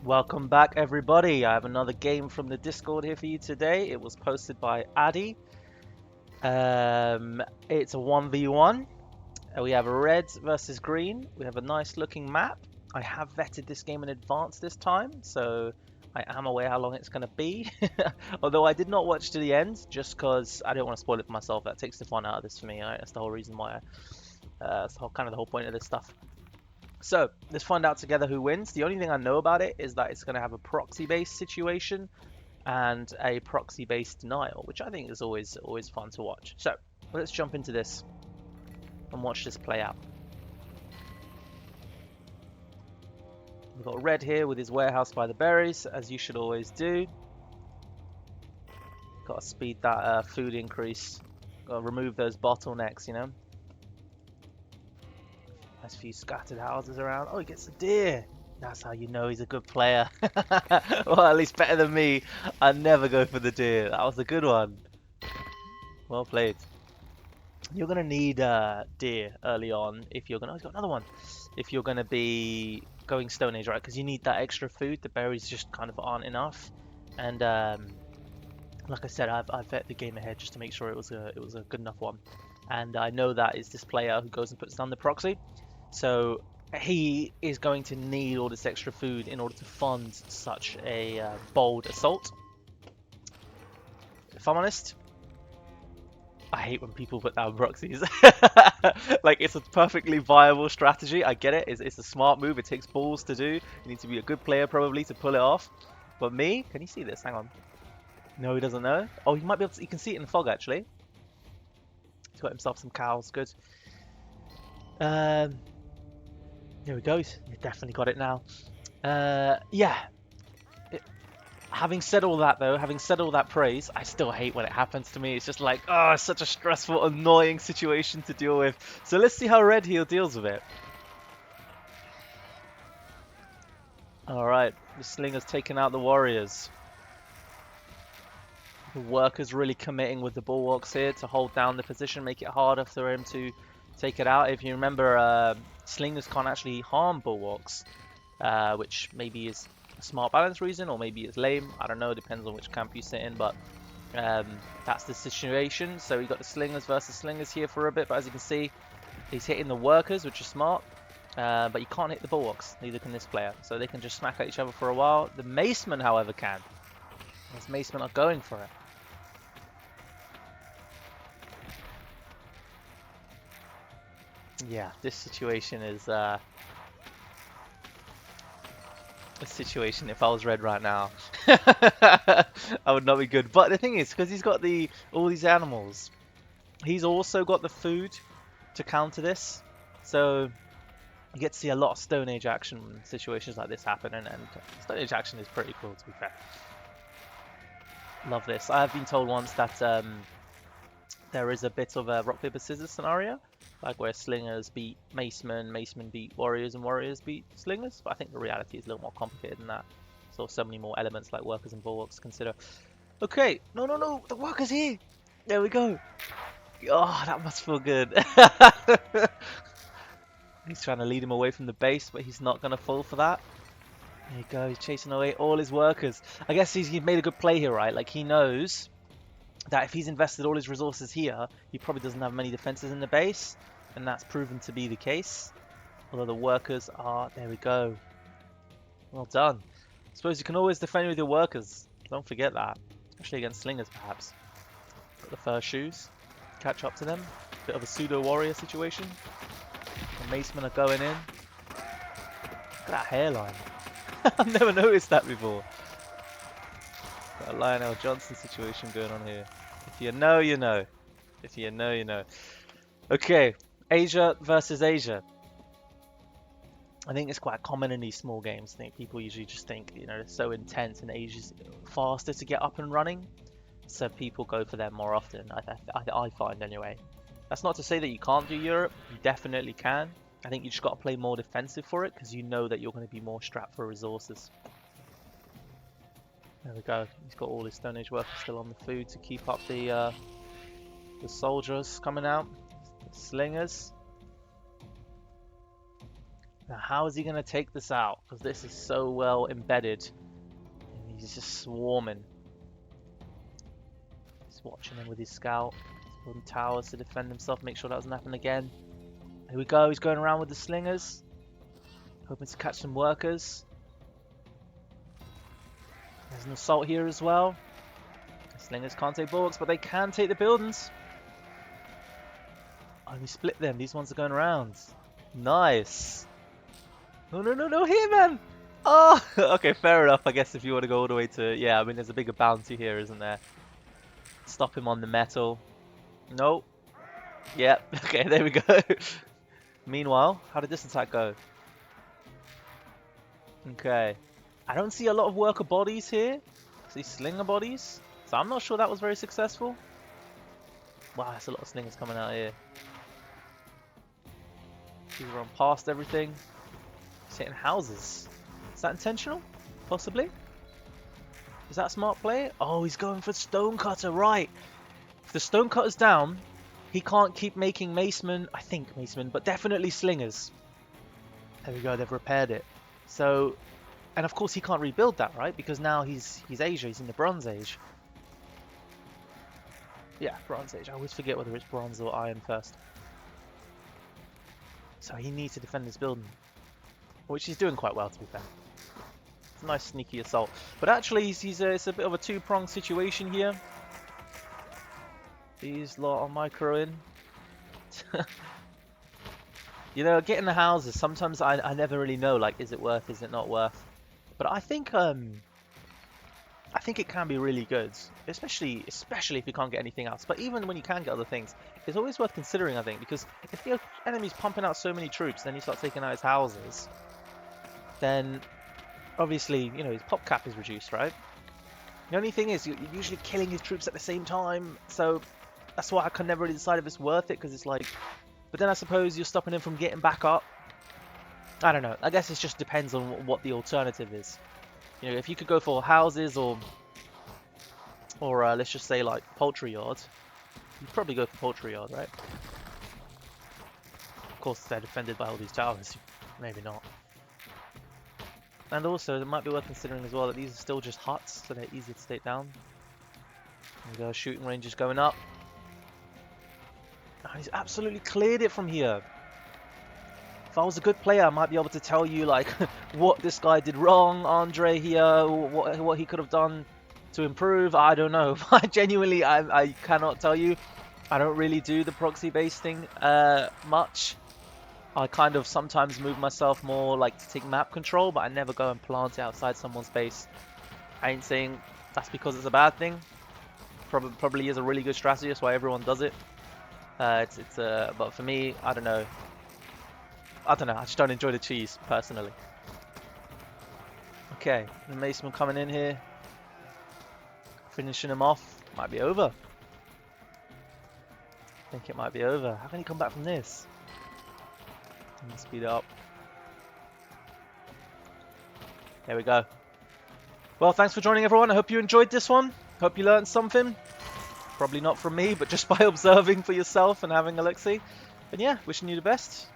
Welcome back, everybody. I have another game from the Discord here for you today. It was posted by Addy. It's a 1v1. We have red versus green. We have a nice looking map. I have vetted this game in advance this time, so I am aware how long it's going to be. Although I did not watch to the end, just because I don't want to spoil it for myself. That takes the fun out of this for me. Right? That's the whole reason why. That's kind of the whole point of this stuff. So let's find out together who wins. The only thing I know about it is that it's going to have a proxy-based situation and a proxy-based denial, which I think is always fun to watch. So let's jump into this and watch this play out. We've got Red here with his warehouse by the berries, as you should always do. Got to speed that food increase. Got to remove those bottlenecks, you know. Nice few scattered houses around. Oh, he gets a deer. That's how you know he's a good player. Well, at least better than me. I never go for the deer. That was a good one. Well played. You're going to need deer early on if you're going to... Oh, he's got another one. If you're going to be going Stone Age, right? Because you need that extra food. The berries just kind of aren't enough. And like I said, I've vet the game ahead just to make sure it was a good enough one. And I know that is this player who goes and puts down the proxy. So he is going to need all this extra food in order to fund such a bold assault. If I'm honest, I hate when people put down proxies. Like, it's a perfectly viable strategy. I get it. It's a smart move. It takes balls to do. You need to be a good player probably to pull it off. But me, can you see this? Hang on. No, he doesn't know. Oh, he might be able to. You can see it in the fog actually. He's got himself some cows. Good. There we go. He's definitely got it now. Yeah. Having said all that, though, having said all that praise, I still hate when it happens to me. It's just like, oh, it's such a stressful, annoying situation to deal with. So let's see how Red Heel deals with it. Alright, the Slinger's taken out the Warriors. The Worker's really committing with the Bulwarks here to hold down the position, make it harder for him to take it out. If you remember, Slingers can't actually harm Bulwarks, which maybe is a smart balance reason, or maybe it's lame. I don't know, depends on which camp you sit in, but that's the situation. So we got the Slingers versus Slingers here for a bit, but as you can see, he's hitting the Workers, which is smart, but you can't hit the Bulwarks, neither can this player. So they can just smack at each other for a while. The Macemen, however, can. These Macemen are going for it. Yeah, this situation is a situation. If I was Red right now, I would not be good. But the thing is, because he's got all these animals, he's also got the food to counter this. So you get to see a lot of Stone Age action when situations like this happen, and Stone Age action is pretty cool, to be fair. Love this. I have been told once that there is a bit of a rock paper scissors scenario, like where Slingers beat Macemen, Macemen beat Warriors, and Warriors beat Slingers. But I think the reality is a little more complicated than that. So many more elements like Workers and Bulwarks to consider. Okay, no, the Workers here. There we go. Oh, that must feel good. He's trying to lead him away from the base, but he's not going to fall for that. There you go. He's chasing away all his Workers. I guess he's made a good play here, right? Like, he knows that if he's invested all his resources here, he probably doesn't have many defenses in the base, and that's proven to be the case. Although the Workers are... There we go. Well done. I suppose you can always defend with your Workers. Don't forget that. Especially against Slingers, perhaps. Got the fur shoes. Catch up to them. Bit of a pseudo-warrior situation. The Macemen are going in. Look at that hairline. I've never noticed that before. Got a Lionel Johnson situation going on here. If you know, you know. If you know, you know. Okay, Asia versus Asia. I think it's quite common in these small games. I think people usually just think, you know, it's so intense and Asia's faster to get up and running. So people go for them more often, I find anyway. That's not to say that you can't do Europe. You definitely can. I think you just got to play more defensive for it because you know that you're going to be more strapped for resources. There we go. He's got all his Stone Age workers still on the food to keep up the soldiers coming out. The Slingers. Now, how is he going to take this out? Because this is so well embedded. And he's just swarming. He's watching him with his scout. He's building towers to defend himself, make sure that doesn't happen again. Here we go, he's going around with the slingers. Hoping to catch some workers. There's an assault here as well. The slingers can't take bulwarks, but they can take the buildings. Oh, we split them. These ones are going around. Nice. No, no, no, no, here, man. Oh, okay, fair enough. I guess if you want to go all the way to... Yeah, I mean, there's a bigger bounty here, isn't there? Stop him on the metal. Nope. Yep. Okay, there we go. Meanwhile, how did this attack go? Okay. I don't see a lot of worker bodies here. I see slinger bodies. So I'm not sure that was very successful. Wow, there's a lot of slingers coming out here. He's run past everything. He's hitting houses. Is that intentional? Possibly? Is that a smart play? Oh, he's going for stonecutter, right. If the stonecutter's down, he can't keep making macemen, I think macemen, but definitely slingers. There we go, they've repaired it. So, and of course he can't rebuild that, right? Because now he's Asia, he's in the Bronze Age. Yeah, Bronze Age. I always forget whether it's bronze or iron first. So he needs to defend this building, which he's doing quite well, to be fair. It's a nice sneaky assault. But actually, it's a bit of a two-pronged situation here. These lot are micro in. You know, getting the houses, sometimes I never really know, like, is it worth, is it not worth? But I think it can be really good, especially if you can't get anything else. But even when you can get other things, it's always worth considering, I think, because if your enemy's pumping out so many troops, then you start taking out his houses, then obviously, you know, his pop cap is reduced, right? The only thing is, you're usually killing his troops at the same time, so that's why I can never really decide if it's worth it, because it's like... But then I suppose you're stopping him from getting back up. I don't know. I guess it just depends on what the alternative is. You know, if you could go for houses or let's just say like poultry yard, you'd probably go for poultry yard, right? Of course, they're defended by all these towers. Maybe not. And also, it might be worth considering as well that these are still just huts, so they're easier to take down. There we go, shooting range is going up. Oh, he's absolutely cleared it from here. If I was a good player, I might be able to tell you like what this guy did wrong, Andre here, what he could have done to improve. I don't know. Genuinely, I cannot tell you. I don't really do the proxy based thing much. I kind of sometimes move myself more like to take map control, but I never go and plant it outside someone's base. I ain't saying that's because it's a bad thing. Probably is a really good strategy. That's why everyone does it. But for me, I don't know. I just don't enjoy the cheese, personally. Okay, the Maceman coming in here. Finishing him off. Might be over. I think it might be over. How can he come back from this? Let me speed it up. There we go. Well, thanks for joining, everyone. I hope you enjoyed this one. Hope you learned something. Probably not from me, but just by observing for yourself and having a look-see. And yeah, wishing you the best.